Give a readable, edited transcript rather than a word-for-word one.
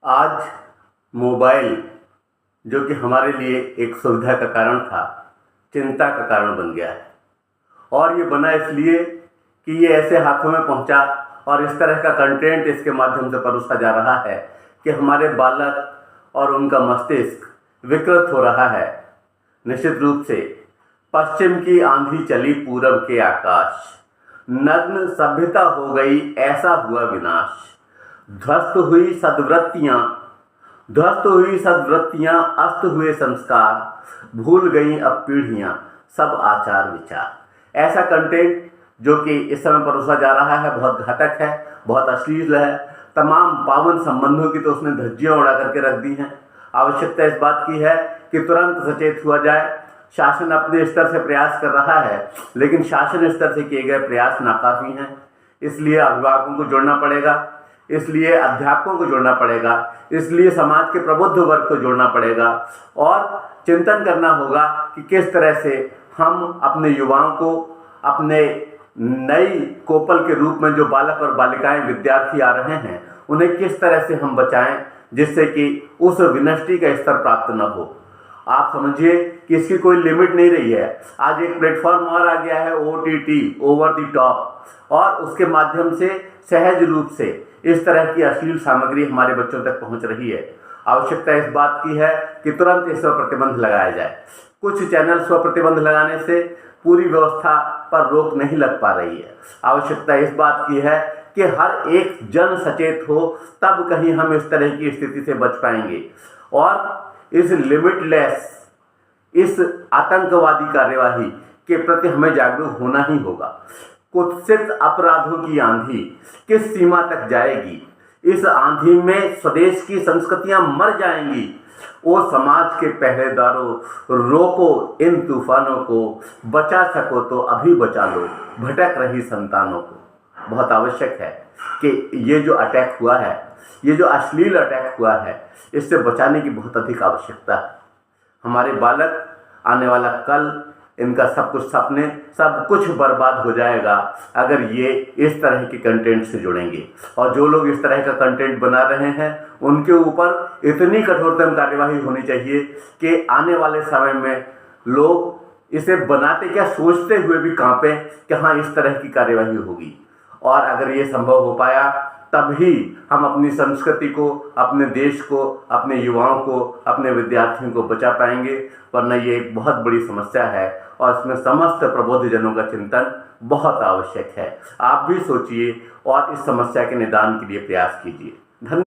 आज मोबाइल जो कि हमारे लिए एक सुविधा का कारण था, चिंता का कारण बन गया है। और ये बना इसलिए कि ये ऐसे हाथों में पहुंचा और इस तरह का कंटेंट इसके माध्यम से परोसा जा रहा है कि हमारे बालक और उनका मस्तिष्क विकृत हो रहा है। निश्चित रूप से पश्चिम की आंधी चली पूरब के आकाश, नग्न सभ्यता हो गई ऐसा हुआ विनाश। ध्वस्त हुई सद्वृत्तियां, अस्त हुए संस्कार, भूल गई अब पीढ़ियां सब आचार विचार। ऐसा कंटेंट जो कि इस समय परोसा जा रहा है बहुत घातक है, बहुत अश्लील है। तमाम पावन संबंधों की तो उसने धज्जियां उड़ा करके रख दी हैं। आवश्यकता इस बात की है कि तुरंत सचेत हुआ जाए। शासन अपने स्तर से प्रयास कर रहा है, लेकिन शासन स्तर से किए गए प्रयास नाकाफी हैं। इसलिए अभिभावकों को जोड़ना पड़ेगा, इसलिए अध्यापकों को जोड़ना पड़ेगा, इसलिए समाज के प्रबुद्ध वर्ग को जोड़ना पड़ेगा और चिंतन करना होगा कि किस तरह से हम अपने युवाओं को अपने नई कोपल के रूप में जो बालक और बालिकाएं विद्यार्थी आ रहे हैं उन्हें किस तरह से हम बचाएं, जिससे कि उस विनष्टि का स्तर प्राप्त न हो। आप समझिए कि इसकी कोई लिमिट नहीं रही है। आज एक प्लेटफॉर्म और आ गया है, OTT, ओवर द टॉप, और उसके माध्यम से सहज रूप से इस तरह की अश्लील सामग्री हमारे बच्चों तक पहुंच रही है। आवश्यकता इस बात की है कि तुरंत इस पर प्रतिबंध लगाया जाए। कुछ चैनल्स पर प्रतिबंध लगाने से पूरी व्यवस्था पर रोक नहीं लग पा रही है। आवश्यकता इस बात की है कि हर एक जन सचेत हो, तब कहीं हम इस तरह की स्थिति से बच पाएंगे। और इस लिमिटलेस, इस आतंकवादी कार्यवाही के प्रति हमें जागरूक होना ही होगा। कुत्सित अपराधों की आंधी किस सीमा तक जाएगी? इस आंधी में स्वदेश की संस्कृतियां मर जाएंगी। वो समाज के पहरेदारों, रोको इन तूफानों को, बचा सको तो अभी बचा लो भटक रही संतानों को। बहुत आवश्यक है कि ये जो अटैक हुआ है, ये जो अश्लील अटैक हुआ है, इससे बचाने की बहुत अधिक आवश्यकता है। हमारे बालक, आने वाला कल, इनका सब कुछ सपने, सब कुछ बर्बाद हो जाएगा अगर ये इस तरह के कंटेंट से जुड़ेंगे। और जो लोग इस तरह का कंटेंट बना रहे हैं उनके ऊपर इतनी कठोरतम कार्यवाही होनी चाहिए कि आने वाले समय में लोग इसे बनाते क्या सोचते हुए भी कांपे कि हाँ, इस तरह की कार्यवाही होगी। और अगर ये संभव हो पाया तभी हम अपनी संस्कृति को, अपने देश को, अपने युवाओं को, अपने विद्यार्थियों को बचा पाएंगे। वरना ये एक बहुत बड़ी समस्या है और इसमें समस्त प्रबुद्ध जनों का चिंतन बहुत आवश्यक है। आप भी सोचिए और इस समस्या के निदान के लिए प्रयास कीजिए। धन्यवाद।